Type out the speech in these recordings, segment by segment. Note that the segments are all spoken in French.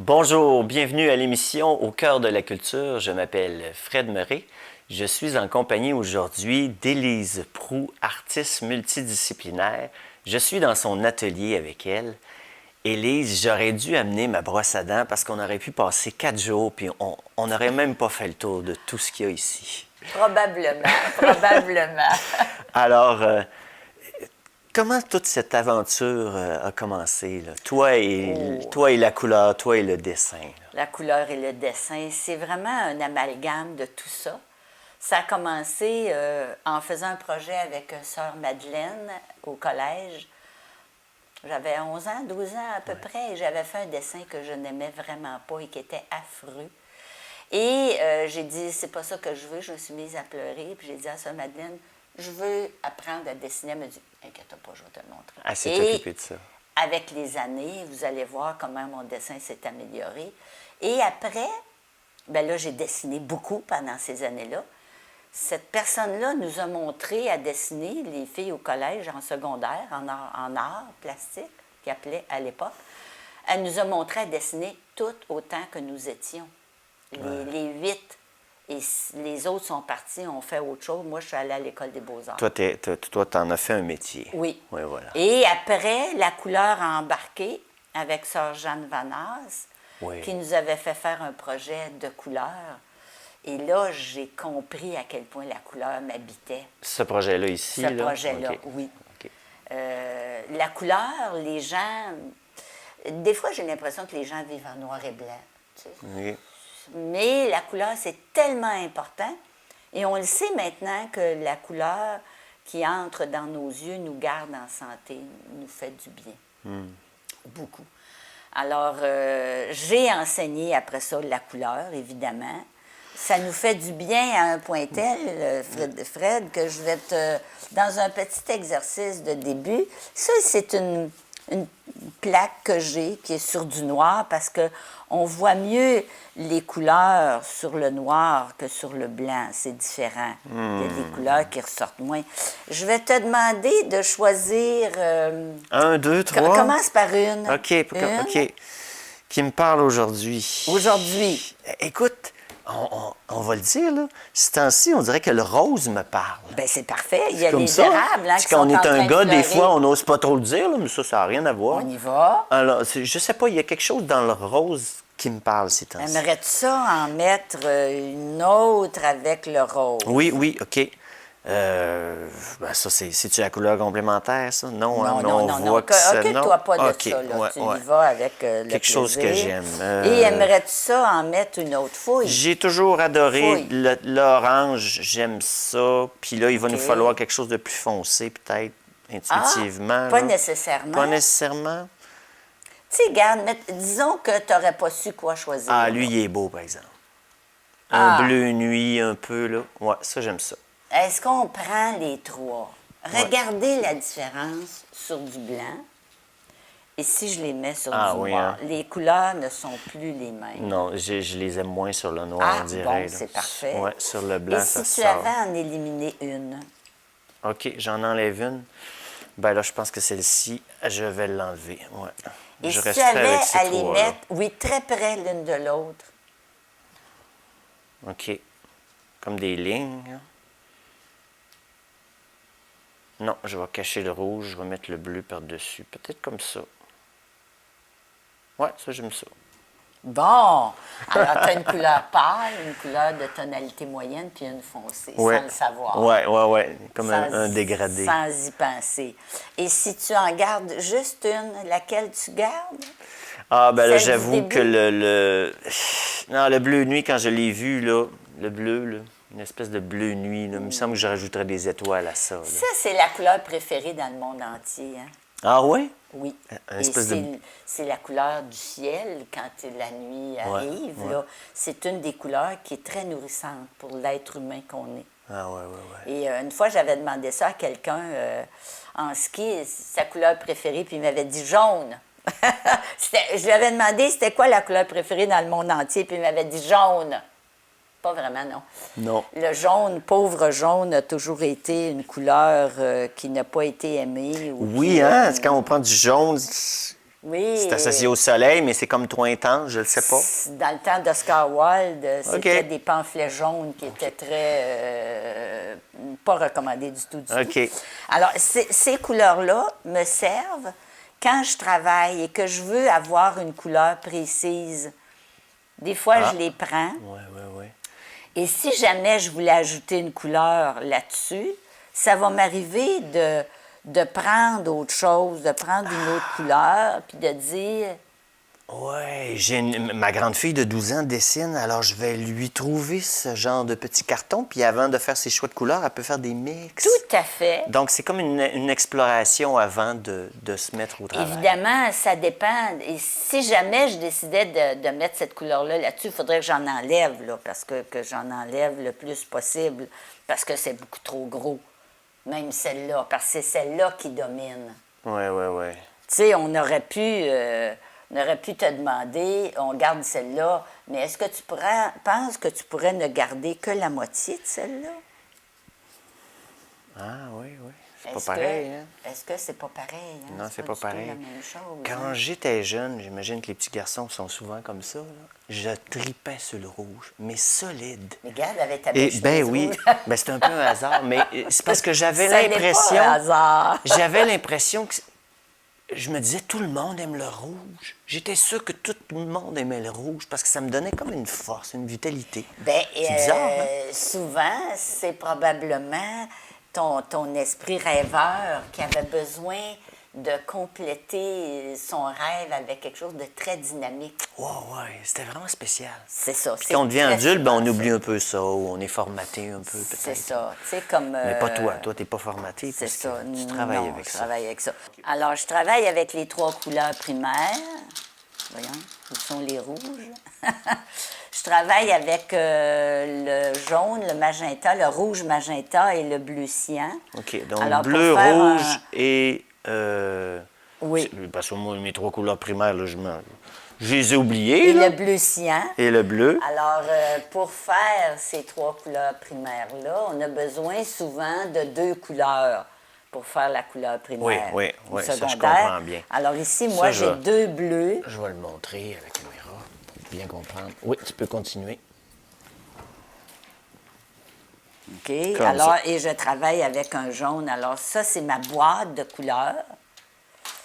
Bonjour, bienvenue à l'émission Au cœur de la culture. Je m'appelle Fred Meuret. Je suis en compagnie aujourd'hui d'Élise Proulx, artiste multidisciplinaire. Je suis dans son atelier avec elle. Élise, j'aurais dû amener ma brosse à dents parce qu'on aurait pu passer 4 jours puis on n'aurait même pas fait le tour de tout ce qu'il y a ici. Probablement, probablement. Alors, comment toute cette aventure a commencé, là? Toi et la couleur, toi et le dessin. Là. La couleur et le dessin, c'est vraiment un amalgame de tout ça. Ça a commencé en faisant un projet avec sœur Madeleine au collège. J'avais 11 ans, 12 ans à peu près, et j'avais fait un dessin que je n'aimais vraiment pas et qui était affreux. Et j'ai dit, c'est pas ça que je veux. Je me suis mise à pleurer, puis j'ai dit à sœur Madeleine, je veux apprendre à dessiner. Elle m'a dit, inquiète pas, je vais te le montrer. Elle s'est occupée de ça. Avec les années, vous allez voir comment mon dessin s'est amélioré. Et après, ben là, j'ai dessiné beaucoup pendant ces années-là. Cette personne-là nous a montré à dessiner, les filles au collège, en secondaire, en art plastique, qu'ils appelaient à l'époque. Elle nous a montré à dessiner toutes autant que nous étions. Les 8. Et les autres sont partis, ont fait autre chose. Moi, je suis allée à l'École des beaux-arts. Toi, t'en as fait un métier. Oui. Oui, voilà. Et après, la couleur a embarqué avec sœur Jeanne Vanasse, qui nous avait fait faire un projet de couleur. Et là, j'ai compris à quel point la couleur m'habitait. Ce projet-là ici? Ce projet-là, okay. oui. Okay. La couleur, les gens... Des fois, j'ai l'impression que les gens vivent en noir et blanc. Tu sais. Oui. Mais la couleur, c'est tellement important. Et on le sait maintenant que la couleur qui entre dans nos yeux nous garde en santé, nous fait du bien. Beaucoup. Alors, j'ai enseigné après ça la couleur, évidemment. Ça nous fait du bien à un point tel, Fred, que je vais te... Dans un petit exercice de début, ça, c'est une plaque que j'ai qui est sur du noir parce qu'on voit mieux les couleurs sur le noir que sur le blanc. C'est différent. Il y a des couleurs qui ressortent moins. Je vais te demander de choisir... 1, 2, 3. Commence par une. OK. Une. OK. Qui me parle aujourd'hui? Aujourd'hui. Écoute, on va le dire, là. Ce temps-ci, on dirait que le rose me parle. Bien, c'est parfait. Il y a comme les ça. érables qui sont Quand on est en train un de gars, des fleurir. fois, on n'ose pas trop le dire, là, mais ça n'a rien à voir. On y va. Alors, je sais pas, il y a quelque chose dans le rose qui me parle ces temps-ci. Aimerais-tu ça en mettre une autre avec le rose? Oui, OK. Ça, c'est-tu la couleur complémentaire, ça? Non, hein, mais on voit que ça... Occupe-toi pas de OK, ça, là. ouais, Tu ouais. y vas avec le Quelque chose que plaisir. j'aime. Et aimerais-tu ça en mettre une autre fouille? J'ai toujours adoré Fouille. l'orange, j'aime ça. Puis là, il va nous OK. falloir quelque chose de plus foncé, peut-être, intuitivement. Pas là. nécessairement. Pas nécessairement. Tu sais, regarde, disons que tu n'aurais pas su quoi choisir. Ah, là. lui, il est beau, par exemple. Ah. Un bleu nuit, un peu, là. Ouais, ça, j'aime ça. Est-ce qu'on prend les trois? Regardez la différence sur du blanc. Et si je les mets sur Ah, du oui, noir, hein. les couleurs ne sont plus les mêmes. Non, je les aime moins sur le noir, Ah, on dirait. bon, là. c'est parfait. Ouais, sur le blanc, Et ça si tu sort. avais à en éliminer une? OK, j'en enlève une. Ben là, je pense que celle-ci, je vais l'enlever. Ouais. Et Je si tu resterai avais avec ces à les trois-là. mettre, oui, très près l'une de l'autre. OK. Comme des lignes. hein. Non, je vais cacher le rouge, je vais mettre le bleu par-dessus. Peut-être comme ça. Ouais, ça, j'aime ça. Bon! Alors, tu as une couleur pâle, une couleur de tonalité moyenne, puis une foncée, Ouais. sans le savoir. Ouais. Comme Sans- un dégradé. Sans y penser. Et si tu en gardes juste une, laquelle tu gardes? Ah, ben là, Celle du j'avoue début? que Non, le bleu nuit, quand je l'ai vu, là, le bleu, là, une espèce de bleu nuit, là, il me semble que je rajouterais des étoiles à ça. là. Ça, c'est la couleur préférée dans le monde entier. Hein? Ah ouais? Oui. Un Et espèce c'est, de- c'est la couleur du ciel quand la nuit arrive. Là. C'est une des couleurs qui est très nourrissante pour l'être humain qu'on est. Ah ouais. Et une fois, j'avais demandé ça à quelqu'un en ski, sa couleur préférée, puis il m'avait dit jaune. Je lui avais demandé c'était quoi la couleur préférée dans le monde entier, puis il m'avait dit jaune. Pas vraiment, non. Non. Le jaune, pauvre jaune, a toujours été une couleur qui n'a pas été aimée. Ou Oui, qui, hein? Quand on prend du jaune, Oui. C'est associé au soleil, mais c'est comme trop intense, je ne le sais pas. Dans le temps d'Oscar Wilde, c'était OK. des pamphlets jaunes qui étaient très... pas recommandés du tout, du tout. OK. Alors, ces couleurs-là me servent quand je travaille et que je veux avoir une couleur précise. Des fois, je les prends. Oui, oui, oui. Et si jamais je voulais ajouter une couleur là-dessus, ça va m'arriver de prendre autre chose, de prendre une autre couleur, puis de dire... Oui, ma grande fille de 12 ans dessine, alors je vais lui trouver ce genre de petit carton, puis avant de faire ses choix de couleurs, elle peut faire des mix. Tout à fait. Donc, c'est comme une exploration avant de se mettre au travail. Évidemment, ça dépend. Et si jamais je décidais de mettre cette couleur-là là-dessus, il faudrait que j'en enlève, là, parce que j'en enlève le plus possible, parce que c'est beaucoup trop gros. Même celle-là, parce que c'est celle-là qui domine. Oui, oui, oui. Tu sais, on aurait pu te demander, on garde celle-là, mais est-ce que tu penses que tu pourrais ne garder que la moitié de celle-là? Ah, oui, oui. C'est Est-ce pas pareil, hein? Est-ce que c'est pas pareil? Hein? Non, c'est pas du tout pareil. la même chose, Quand hein? j'étais jeune, j'imagine que les petits garçons sont souvent comme ça, là, je tripais sur le rouge, mais solide. Mais regarde, avec ta Et belle ben chemise oui, rouge. ben c'est un peu un hasard, mais c'est parce que j'avais Ça n'est pas l'impression... un hasard. J'avais l'impression que... Je me disais, tout le monde aime le rouge. J'étais sûr que tout le monde aimait le rouge parce que ça me donnait comme une force, une vitalité. Bien, C'est bizarre, hein? souvent, c'est probablement ton esprit rêveur qui avait besoin de compléter son rêve avec quelque chose de très dynamique. Ouais, ouais, c'était vraiment spécial. C'est ça. Puis quand on devient adulte, ben, on oublie un peu ça, ou on est formaté un peu, peut-être. C'est ça. Tu sais, comme... Mais pas toi. Toi, t'es pas formaté C'est parce ça. que tu travailles Non, avec je ça. travaille avec ça. Alors, je travaille avec les 3 couleurs primaires. Voyons, où sont les rouges? Je travaille avec le jaune, le magenta, le rouge magenta et le bleu cyan. OK, donc Alors, pour bleu, faire rouge un- et... Oui. Parce que moi, mes 3 couleurs primaires, là, je les ai oubliées, Et là. le bleu cyan. Et le bleu. Alors, pour faire ces 3 couleurs primaires-là, on a besoin souvent de 2 couleurs pour faire la couleur primaire. Oui, ou ça, je secondaire. comprends bien. Alors ici, Ça, moi, je- j'ai 2 bleus. Je vais le montrer à la caméra pour bien comprendre. Oui, tu peux continuer. OK? Comme Alors, ça. et je travaille avec un jaune. Alors, ça, c'est ma boîte de couleurs.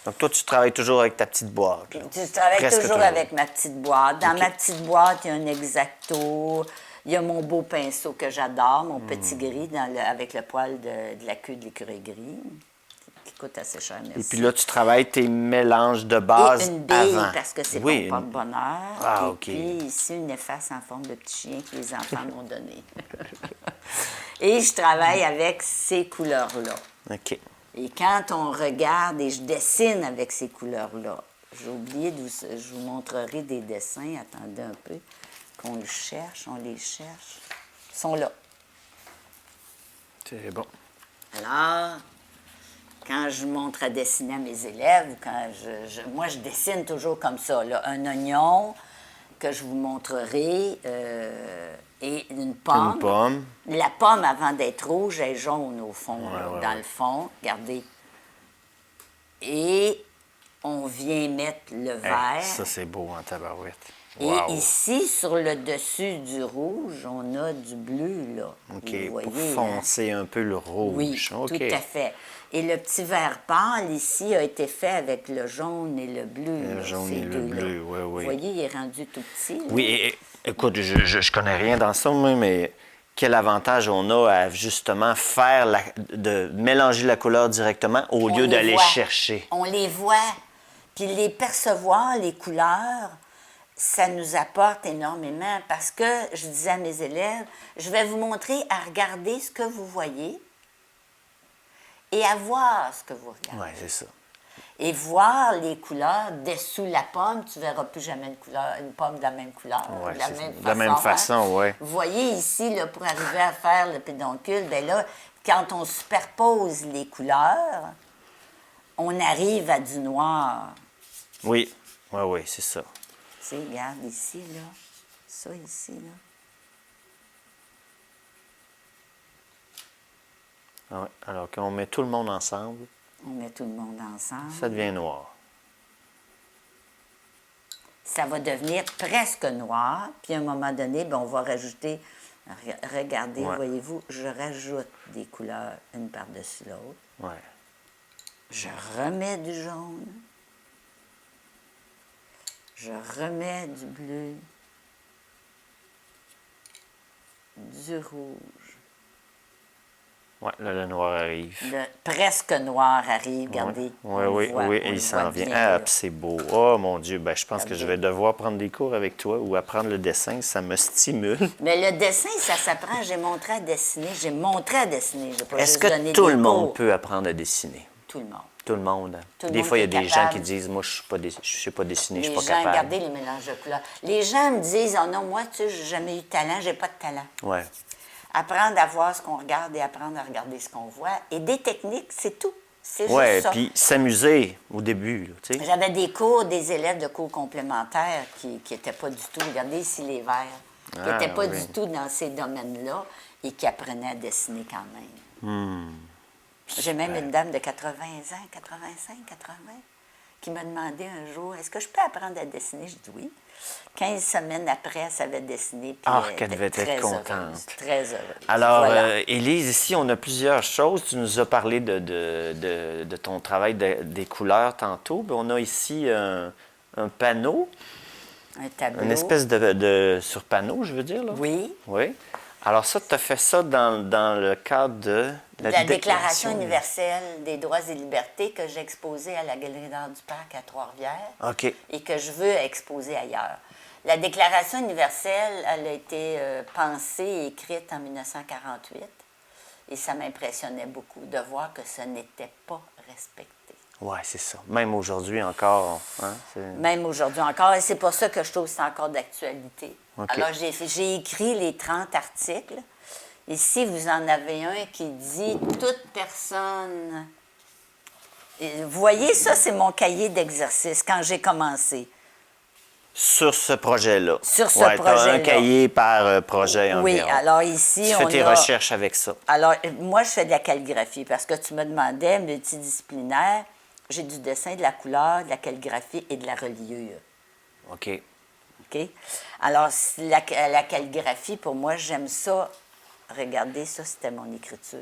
Donc, toi, tu travailles toujours avec ta petite boîte. là. Je travaille Presque toujours avec ma petite boîte. Dans OK. ma petite boîte, il y a un Exacto. Il y a mon beau pinceau que j'adore, mon petit Hmm. gris avec le poil de la queue de l'écureuil gris, qui coûte assez cher, merci. Et puis là, tu travailles tes mélanges de base Et une bille, avant. parce que c'est Oui, pour porte-bonheur. Ah, Et OK. puis ici, une efface en forme de petit chien que les enfants m'ont donné. Et je travaille avec ces couleurs-là. OK. Et quand on regarde et je dessine avec ces couleurs-là, j'ai oublié je vous montrerai des dessins, attendez un peu, qu'on le cherche, on les cherche. Ils sont là. C'est bon. Alors, quand je montre à dessiner à mes élèves, ou quand moi, je dessine toujours comme ça, là, un oignon que je vous montrerai et une pomme. Une pomme. La pomme, avant d'être rouge, elle est jaune au fond, là, ouais, dans ouais. le fond. Regardez. Et on vient mettre le Hey, vert. ça, c'est beau en tabarouette. Et Wow. ici, sur le dessus du rouge, on a du bleu, là. OK, Vous pour voyez, hein? foncer un peu le rouge. Oui, OK. tout à fait. Et le petit vert pâle, ici, a été fait avec le jaune et le bleu. Le là, jaune ces et le deux-là. bleu, oui, oui. Vous voyez, il est rendu tout petit. là. Oui, écoute, je connais rien dans ça, moi, mais quel avantage on a à justement faire de mélanger la couleur directement au On lieu les d'aller voit. chercher. On les voit. Puis les percevoir, les couleurs, ça nous apporte énormément parce que je disais à mes élèves, je vais vous montrer à regarder ce que vous voyez et à voir ce que vous regardez. Oui, c'est ça. Et voir les couleurs dessous la pomme, tu ne verras plus jamais une pomme de la même couleur, Ouais, de la c'est même ça. façon. De la même façon, ouais. Vous voyez ici, là, pour arriver à faire le pédoncule, bien là, quand on superpose les couleurs, on arrive à du noir. Oui, oui, oui, c'est ça. Tu sais, regarde ici, là. Ça ici, là. Ah ouais. Alors, quand on met tout le monde ensemble, On met tout le monde ensemble. ça devient noir. ça va devenir presque noir. Puis à un moment donné, ben, on va rajouter, regardez, Ouais. voyez-vous, je rajoute des couleurs une par-dessus l'autre. Ouais. Je remets du jaune. Je remets du bleu. Du rouge. Ouais, là, le noir arrive. Le presque noir arrive, regardez. Oui, on oui, le voit, oui, on et le il s'en voit vient. bien, Ah, là. puis c'est beau. Oh mon Dieu, ben, je pense que je Regardez. vais devoir prendre des cours avec toi ou apprendre le dessin. Ça me stimule. Mais le dessin, ça s'apprend. J'ai montré à dessiner. J'ai montré à dessiner. J'ai pas Est-ce juste que donné tout des le monde cours. peut apprendre à dessiner? Tout le monde. Tout le monde. Tout le Des monde fois, il y a qui est des gens qui capable. disent, moi, je ne sais pas dessiner, je Les suis pas gens, capable. regardez les mélanges de couleurs. Les gens me disent, oh non, moi, tu sais, j'ai jamais eu de talent, j'ai pas de talent. Ouais. Apprendre à voir ce qu'on regarde et apprendre à regarder ce qu'on voit. Et des techniques, c'est tout. C'est Ouais, juste ça. puis s'amuser au début, là, tu sais. J'avais des cours, des élèves de cours complémentaires qui n'étaient pas du tout, regardez ici les verts, qui Ah, n'étaient pas oui. du tout dans ces domaines-là et qui apprenaient à dessiner quand même. J'ai même une dame de 80 ans, 85, 80, qui m'a demandé un jour, est-ce que je peux apprendre à dessiner? Je dis oui. 15 semaines après, elle savait dessiner. Puis Ah, elle qu'elle était devait être très contente. heureuse, très heureuse. Alors, Voilà. Élise, ici, on a plusieurs choses. Tu nous as parlé de ton travail des couleurs tantôt. Puis on a ici un panneau, Un tableau. une espèce de sur panneau, je veux dire. Là. Oui. Oui. Alors ça, tu as fait ça dans le cadre de La Déclaration universelle des droits et libertés que j'ai exposée à la Galerie d'art du Parc à Trois-Rivières OK. et que je veux exposer ailleurs. La Déclaration universelle, elle a été pensée et écrite en 1948 et ça m'impressionnait beaucoup de voir que ce n'était pas respecté. Oui, c'est ça. Même aujourd'hui encore. Hein, Même aujourd'hui encore, et c'est pour ça que je trouve que c'est encore d'actualité. OK. Alors, j'ai écrit les 30 articles. Ici, vous en avez un qui dit « Toute personne... » Vous voyez, ça, c'est mon cahier d'exercice quand j'ai commencé. Sur ce projet-là. Sur ce ouais, projet-là. T'as un cahier par projet environ. Oui, alors ici, Tu on fais tes a... recherches avec ça. Alors, moi, je fais de la calligraphie parce que tu me demandais, multidisciplinaire, j'ai du dessin, de la couleur, de la calligraphie et de la reliure. OK. OK? Alors, la calligraphie, pour moi, j'aime ça. Regardez, ça, c'était mon écriture.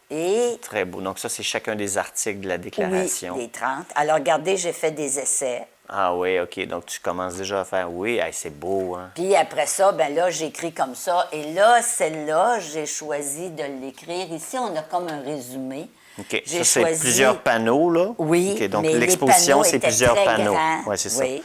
Et Très beau. Donc ça, c'est chacun des articles de la oui, déclaration. les 30. Alors, regardez, j'ai fait des essais. Ah oui, OK. Donc tu commences déjà à faire, oui, hey, c'est beau, hein? Puis après ça, ben là, j'écris comme ça. Et là, celle-là, j'ai choisi de l'écrire. Ici, on a comme un résumé. OK. J'ai Ça, c'est choisi- plusieurs panneaux, là? Oui, OK. Donc mais les l'exposition, panneaux c'est étaient plusieurs très panneaux. grands. Oui, c'est ça. Oui.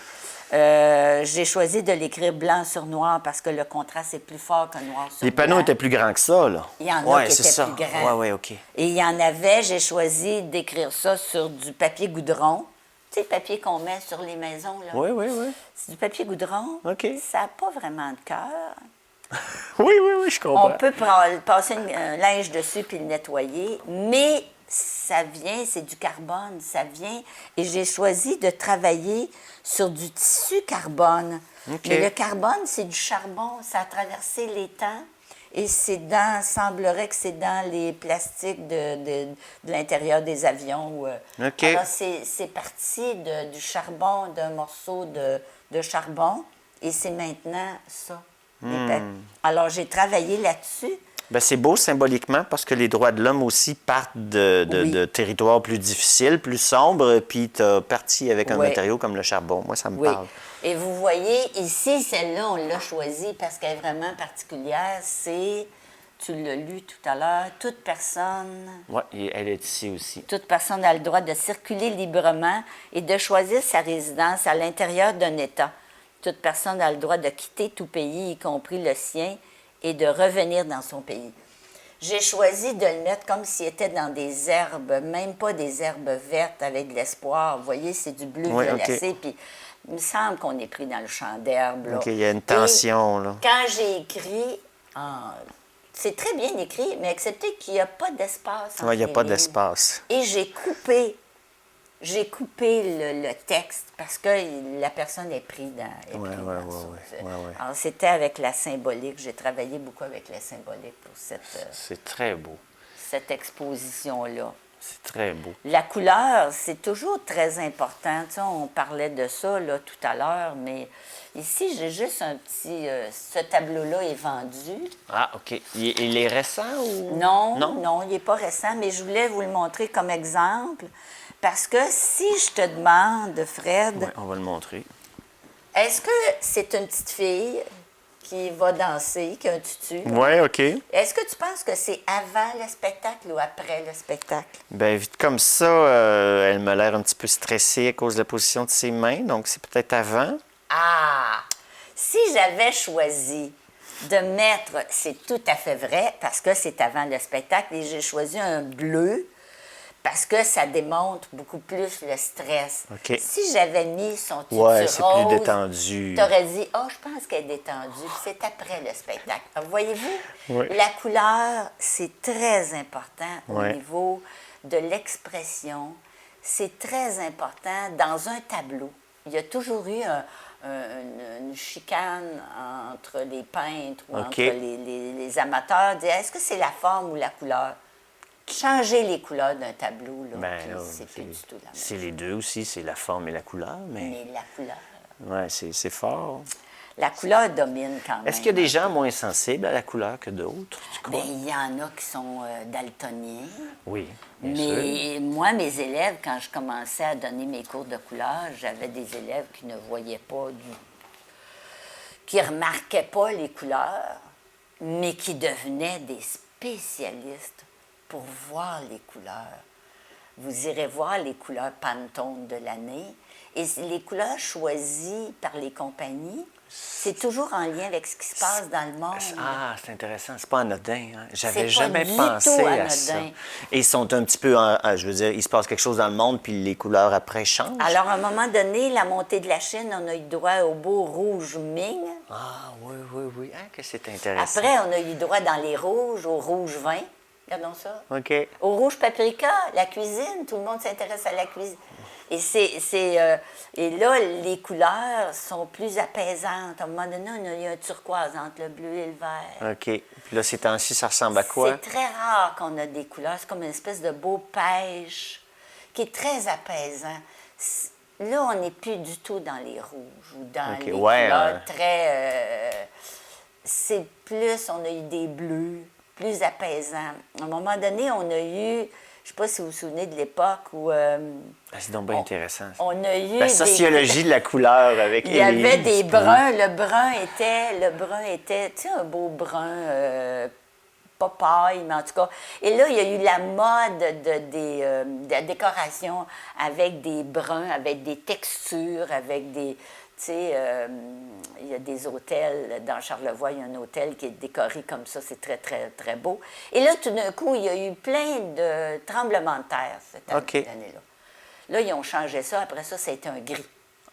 J'ai choisi de l'écrire blanc sur noir parce que le contraste est plus fort que noir sur Les panneaux blanc. étaient plus grands que ça, là? Il y en a Ouais, qui c'est étaient ça. plus grands. Oui, oui, OK. Et il y en avait, j'ai choisi d'écrire ça sur du papier goudron. Tu sais, le papier qu'on met sur les maisons, là. Oui, oui, oui. C'est du papier goudron. OK. Ça n'a pas vraiment de cœur. Oui, oui, oui, je comprends. On peut passer un linge dessus puis le nettoyer, mais ça vient, c'est du carbone, ça vient. Et j'ai choisi de travailler sur du tissu carbone. OK. Mais le carbone, c'est du charbon, ça a traversé les temps. Et semblerait que c'est dans les plastiques de l'intérieur des avions. OK. Alors, c'est parti du charbon, d'un morceau de charbon, et c'est maintenant ça. Alors, j'ai travaillé là-dessus. Ben, c'est beau symboliquement parce que les droits de l'homme aussi partent de territoires plus difficiles, plus sombres, puis tu as parti avec un Oui. matériau comme le charbon. Moi, ça me Oui. parle. Et vous voyez, ici, celle-là, on l'a choisie parce qu'elle est vraiment particulière. C'est, tu l'as lu tout à l'heure, toute personne Elle est ici aussi. Toute personne a le droit de circuler librement et de choisir sa résidence à l'intérieur d'un État. Toute personne a le droit de quitter tout pays, y compris le sien, et de revenir dans son pays. J'ai choisi de le mettre comme s'il était dans des herbes, même pas des herbes vertes avec de l'espoir. Vous voyez, c'est du bleu Oui, violacé, OK. puis il me semble qu'on est pris dans le champ d'herbe. là. OK, il y a une Et tension, là. quand j'ai écrit, c'est très bien écrit, mais excepté qu'il n'y a pas d'espace entre Oui, il n'y a les pas lignes. d'espace. Et j'ai coupé le texte parce que la personne est prise dans, Ouais, prise ouais, dans ça. ouais, ouais. Alors, c'était avec la symbolique. J'ai travaillé beaucoup avec la symbolique pour C'est très beau. cette exposition-là. C'est très beau. La couleur, c'est toujours très important. Tu sais, on parlait de ça là, tout à l'heure, mais ici, j'ai juste un petit... ce tableau-là est vendu. Ah, OK. Il est récent ou... Non, non, il n'est pas récent, mais je voulais vous le montrer comme exemple. Parce que si je te demande, Fred, Ouais, on va le montrer. est-ce que c'est une petite fille qui va danser, qui a un tutu? Oui, OK. Est-ce que tu penses que c'est avant le spectacle ou après le spectacle? Bien, vite comme ça, elle m'a l'air un petit peu stressée à cause de la position de ses mains, donc c'est peut-être avant. Ah! Si j'avais choisi de mettre, c'est tout à fait vrai, parce que c'est avant le spectacle, et j'ai choisi un bleu, parce que ça démontre beaucoup plus le stress. OK. Si j'avais mis son tutu Ouais, c'est rose, plus détendu. t'aurais dit, oh, je pense qu'elle est détendue. C'est après le spectacle. Alors, voyez-vous, Oui. la couleur, c'est très important au Ouais. niveau de l'expression. C'est très important dans un tableau. Il y a toujours eu une chicane entre les peintres ou OK. entre les amateurs. Dire, est-ce que c'est la forme ou la couleur? Changer les couleurs d'un tableau, là, Ben, puis là, c'est plus du tout la même c'est chose. les deux aussi, c'est la forme et la couleur, mais Mais la couleur. ouais, c'est fort. La couleur domine quand même. Est-ce qu'il y a des gens moins sensibles à la couleur que d'autres, tu crois? Bien, il y en a qui sont daltoniens. Oui, bien sûr. Mais moi, mes élèves, quand je commençais à donner mes cours de couleur, j'avais des élèves qui ne voyaient pas qui remarquaient pas les couleurs, mais qui devenaient des spécialistes pour voir les couleurs. Vous irez voir les couleurs Pantone de l'année. Et les couleurs choisies par les compagnies, c'est toujours en lien avec ce qui se passe dans le monde. Ah, c'est intéressant. C'est pas anodin. Hein? J'avais C'est pas jamais du pensé tout à ça. anodin. Et ils sont un petit peu, je veux dire, il se passe quelque chose dans le monde, puis les couleurs après changent. Alors, à un moment donné, la montée de la Chine, on a eu droit au beau rouge Ming. Ah, oui, oui, oui. Ah, que c'est intéressant. Après, on a eu droit dans les rouges, au rouge vin. Regardons ça. OK. Au rouge paprika, la cuisine. Tout le monde s'intéresse à la cuisine. Et, et là, les couleurs sont plus apaisantes. À un moment donné, on a eu un turquoise entre le bleu et le vert. OK. Puis là, ces temps-ci, ça ressemble à quoi? C'est très rare qu'on a des couleurs. C'est comme une espèce de beau pêche qui est très apaisant. Là, on n'est plus du tout dans les rouges ou dans OK, les ouais, couleurs très... c'est plus, on a eu des bleus, plus apaisants. À un moment donné, on a eu... Je ne sais pas si vous vous souvenez de l'époque où... c'est donc bien intéressant. Ça. On a eu La sociologie de la couleur avec Il y avait Élise des Proulx. bruns. Le brun était, tu sais, un beau brun, pas paille, mais en tout cas. Et là, il y a eu la mode de la décoration avec des bruns, avec des textures, avec des... Tu sais, il y a des hôtels, dans Charlevoix, il y a un hôtel qui est décoré comme ça, c'est très, très, très beau. Et là, tout d'un coup, il y a eu plein de tremblements de terre cette OK. année-là. Là, ils ont changé ça. Après ça, ça a été un gris.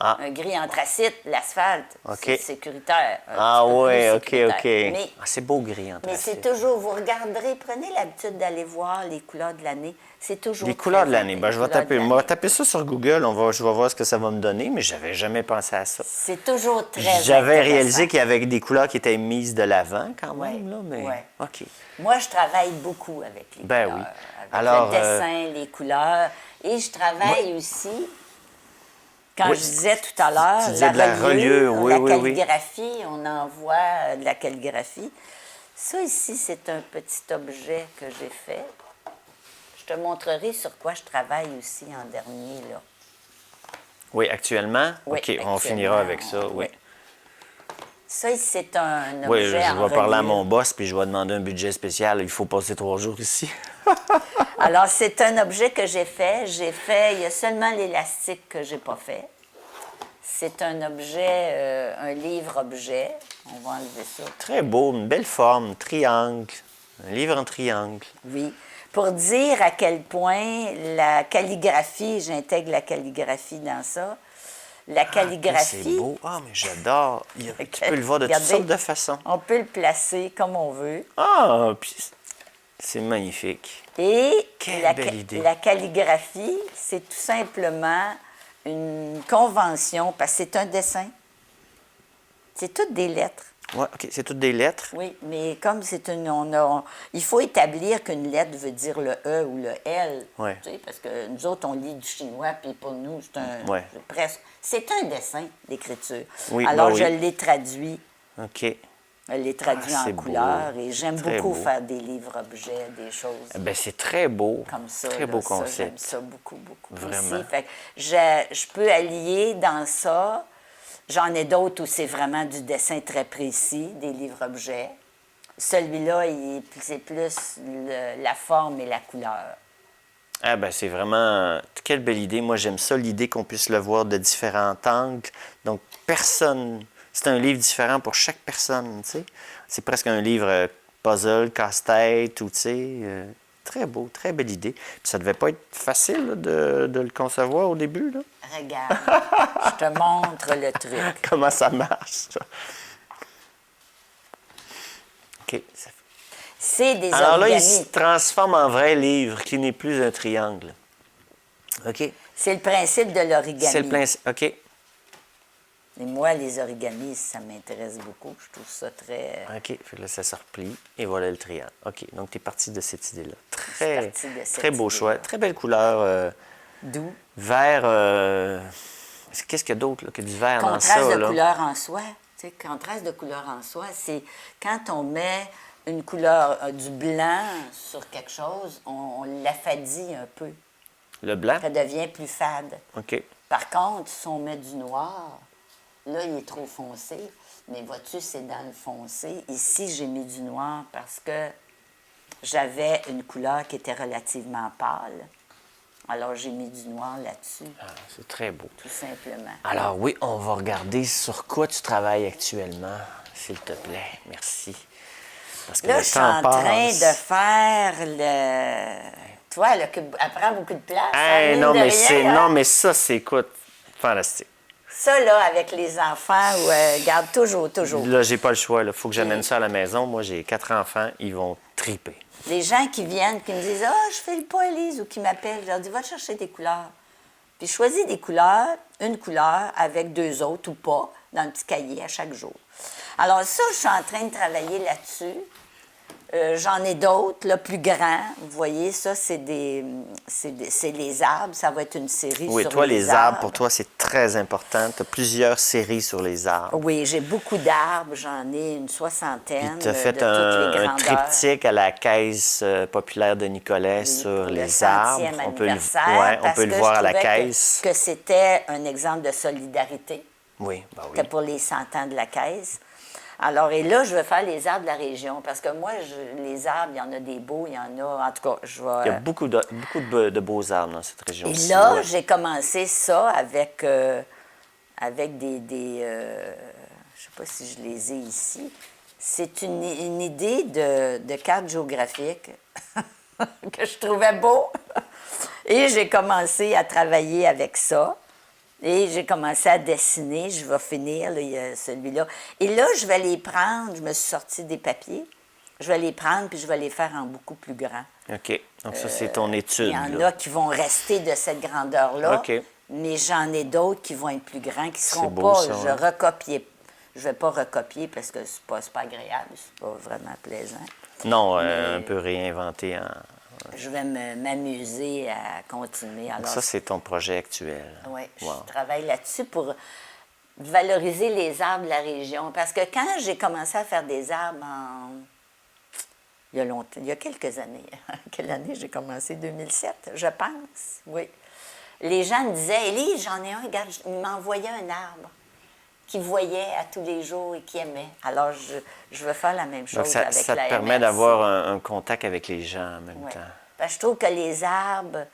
Ah. Un gris anthracite, l'asphalte, OK. c'est sécuritaire. un Ah petit peu oui, plus OK, sécuritaire. OK. Mais, Ah, c'est beau gris, en mais c'est toujours, vous regarderez, prenez l'habitude d'aller voir les couleurs de l'année. C'est toujours Les couleurs de très l'année. Ben, je vais les couleurs de taper, l'année. moi, taper ça sur Google. Je vais voir ce que ça va me donner, mais j'avais jamais pensé à ça. C'est toujours très J'avais intéressant. réalisé qu'il y avait des couleurs qui étaient mises de l'avant quand Ouais, même, là, mais ouais. OK. Moi, je travaille beaucoup avec les Ben couleurs. oui. Avec Alors, le dessin, les couleurs. Et je travaille aussi, quand Oui, je disais tout à l'heure, tu disais de la reliure, oui, la oui, oui. calligraphie, on envoie de la calligraphie. Ça ici, c'est un petit objet que j'ai fait. Je te montrerai sur quoi je travaille aussi en dernier, là. Oui, actuellement? Oui, OK, on actuellement, finira avec ça, oui. Ça, c'est un Oui, objet je en vais parler à reliure. mon boss, puis je vais demander un budget spécial. Il faut passer 3 jours ici. Alors, c'est un objet que j'ai fait. Il y a seulement l'élastique que j'ai pas fait. C'est un objet, un livre-objet. On va enlever ça. Très beau, une belle forme, triangle. Un livre en triangle. Oui. Pour dire à quel point la calligraphie, j'intègre la calligraphie dans ça, la calligraphie... C'est beau. Ah, mais j'adore. Tu peux le voir de toutes Regardez, sortes de façons. On peut le placer comme on veut. Ah, puis c'est magnifique. Et Quelle belle idée. la calligraphie, c'est tout simplement une convention, parce que c'est un dessin. C'est toutes des lettres. Ouais, OK, c'est toutes des lettres. Oui, mais comme c'est une... il faut établir qu'une lettre veut dire le E ou le L. Ouais. Tu sais, parce que nous autres, on lit du chinois, puis pour nous, c'est un... Ouais. presque... C'est un dessin d'écriture. Oui, Alors, ben oui. je l'ai traduit. OK. Je l'ai traduit Ah, en c'est beau. couleur. Et j'aime Très beaucoup beau. faire des livres-objets, des choses Ben c'est très beau. comme ça. Très là. beau Ça, j'aime concept. ça beaucoup, beaucoup. Vraiment. Aussi. Fait que je peux allier dans ça. J'en ai d'autres où c'est vraiment du dessin très précis, des livres-objets. Celui-là, c'est plus la forme et la couleur. Ah ben c'est vraiment... Quelle belle idée. Moi, j'aime ça, l'idée qu'on puisse le voir de différents angles. Donc, personne... C'est un livre différent pour chaque personne, tu sais. C'est presque un livre puzzle, casse-tête, ou tu sais... très beau, très belle idée. Puis ça devait pas être facile là, de le concevoir au début, là. Regarde, je te montre le truc. Comment ça marche, ça? OK. C'est des Alors là, il origamis. se transforme en vrai livre qui n'est plus un triangle. OK. C'est le principe de l'origami. C'est le plein... OK. Et moi, les origamis, ça m'intéresse beaucoup. Je trouve ça très... OK. Fait que là, ça se replie. Et voilà le triangle. OK. Donc, tu es parti de cette idée-là. suis Très, partie de cette très beau idée-là. choix. Très belle couleur. D'où? Vert. Qu'est-ce qu'il y a d'autre là, que du vert dans ça? Contraste de là? couleur en soi. Tu sais, contraste de couleur en soi, c'est quand on met une couleur, du blanc sur quelque chose, on l'affadit un peu. Le blanc? Ça devient plus fade. OK. Par contre, si on met du noir, là, il est trop foncé. Mais vois-tu, c'est dans le foncé. Ici, j'ai mis du noir parce que j'avais une couleur qui était relativement pâle. Alors, j'ai mis du noir là-dessus, Ah, c'est très beau. tout simplement. Alors oui, on va regarder sur quoi tu travailles actuellement, s'il te plaît. Merci. Parce que Là, le je suis temps en train passe. de faire le... Tu vois, elle prend beaucoup de place. Hey, mine non, de mais rien, hein? non, mais ça, c'est, écoute, fantastique. Ça, là, avec les enfants, garde toujours. Là, j'ai pas le choix. Il faut que j'amène ça à la maison. Moi, j'ai 4 enfants. Ils vont triper. Les gens qui viennent, qui me disent « Ah, je fais le pas, Élise », ou qui m'appellent, je leur dis « Va te chercher des couleurs ». Puis je choisis des couleurs, une couleur avec 2 autres ou pas, dans un petit cahier à chaque jour. Alors ça, je suis en train de travailler là-dessus. J'en ai d'autres, là, plus grands. Vous voyez, ça, c'est les arbres. Ça va être une série Oui, sur toi, les les arbres, pour toi, c'est très important. Tu as plusieurs séries sur les arbres. Oui, j'ai beaucoup d'arbres. J'en ai une soixantaine. Puis tu as fait de toutes les un grandeurs. triptyque à la Caisse populaire de Nicolet sur Pour les le 100e arbres. anniversaire, on parce peut le que voir je à la trouvais Caisse. que c'était un exemple de solidarité. Oui, ben oui. C'était pour les 100 ans de la Caisse. Alors, et là, je vais faire les arbres de la région, parce que moi, les arbres, il y en a des beaux, il y en a... En tout cas, je vais... Il y a beaucoup de beaux arbres dans cette région. Et là, ouais. j'ai commencé ça avec des... je ne sais pas si je les ai ici. C'est une idée de carte géographique que je trouvais beau. Et j'ai commencé à travailler avec ça. Et j'ai commencé à dessiner. Je vais finir là, celui-là. Et là, je vais les prendre. Je me suis sorti des papiers. Je vais les prendre puis je vais les faire en beaucoup plus grand. OK. Donc, ça, c'est ton étude. Il y en là. a qui vont rester de cette grandeur-là. OK. Mais j'en ai d'autres qui vont être plus grands, qui ne seront beau, pas. ça, ouais. Je ne vais pas recopier parce que c'est pas agréable. C'est pas vraiment plaisant. Non, un peu réinventé en... Je vais m'amuser à continuer. Alors, Ça, c'est ton projet actuel. oui, Wow. je travaille là-dessus pour valoriser les arbres de la région. Parce que quand j'ai commencé à faire des arbres il y a longtemps, il y a quelques années. Quelle année j'ai commencé? 2007, je pense, oui. Les gens me disaient, Élise, j'en ai un, regarde, il m'envoyait un arbre qu'il voyait à tous les jours et qu'il aimait. Alors, je veux faire la même chose Donc, ça avec te la permet MRC. d'avoir un contact avec les gens en même Oui. temps. Parce que je trouve que les arbres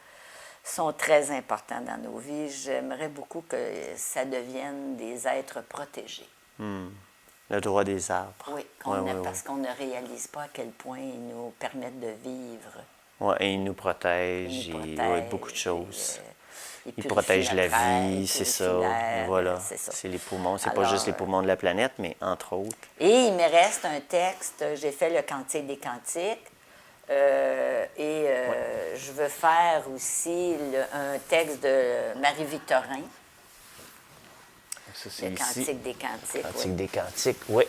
sont très importants dans nos vies. J'aimerais beaucoup que ça devienne des êtres protégés. Le droit des arbres. Oui, parce qu'on ne réalise pas à quel point ils nous permettent de vivre. Ouais, et ils nous protègent. Ils nous et protègent, beaucoup de choses. Ils Ils purifient protègent la notre air, vie, ils c'est purifient ça. l'air, Voilà. c'est ça. C'est les poumons. C'est pas Alors, juste les poumons de la planète, mais entre autres. Et il me reste un texte, j'ai fait le Cantique des Cantiques, je veux faire aussi un texte de Marie-Victorin, Ça, c'est le ici. Cantique des Cantiques. Cantique oui. des cantiques, oui.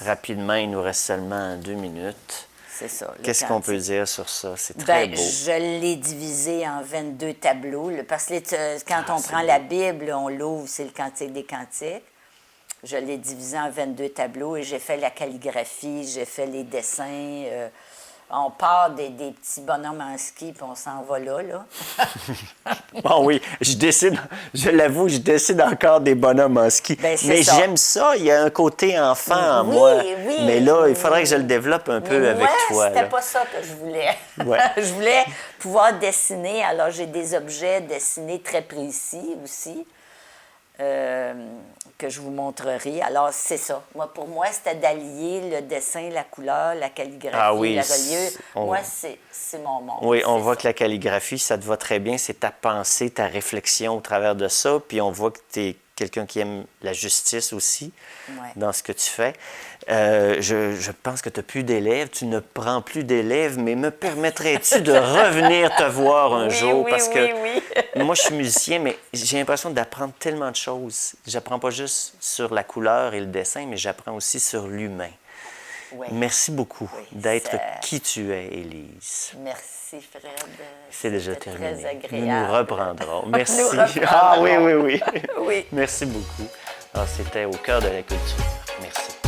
rapidement, il nous reste seulement 2 minutes. C'est ça. Qu'est-ce qu'on peut dire sur ça? C'est très beau. Je l'ai divisé en 22 tableaux. Parce que quand on prend beau. la Bible, on l'ouvre, c'est le Cantique des Cantiques. Je l'ai divisé en 22 tableaux et j'ai fait la calligraphie, j'ai fait les dessins. On part des petits bonhommes en ski, puis on s'en va là. Bon, oui, je l'avoue, je décide encore des bonhommes en ski. Ben, c'est mais ça. j'aime ça, il y a un côté enfant en Oui, moi. oui. Mais là, il faudrait que je le développe un peu avec toi. C'était là. pas ça que je voulais. Ouais. Je voulais pouvoir dessiner. Alors, j'ai des objets dessinés très précis aussi. Que je vous montrerai. Alors, c'est ça. Pour moi, c'était d'allier le dessin, la couleur, la calligraphie, la reliure. Moi, c'est mon monde. Oui, on voit que la calligraphie, ça te va très bien. C'est ta pensée, ta réflexion au travers de ça. Puis on voit que tu es quelqu'un qui aime la justice aussi dans ce que tu fais. Je pense que tu n'as plus d'élèves. Tu ne prends plus d'élèves, mais me permettrais-tu de revenir te voir un jour? Parce que moi, je suis musicien, mais j'ai l'impression d'apprendre tellement de choses. J'apprends pas juste sur la couleur et le dessin, mais j'apprends aussi sur l'humain. Oui. Merci beaucoup d'être qui tu es, Élise. Merci, Fred. C'est déjà terminé. Très agréable. Nous nous reprendrons. Merci. Nous reprendrons. Ah oui. Oui. Merci beaucoup. Alors, c'était au cœur de la culture. Merci.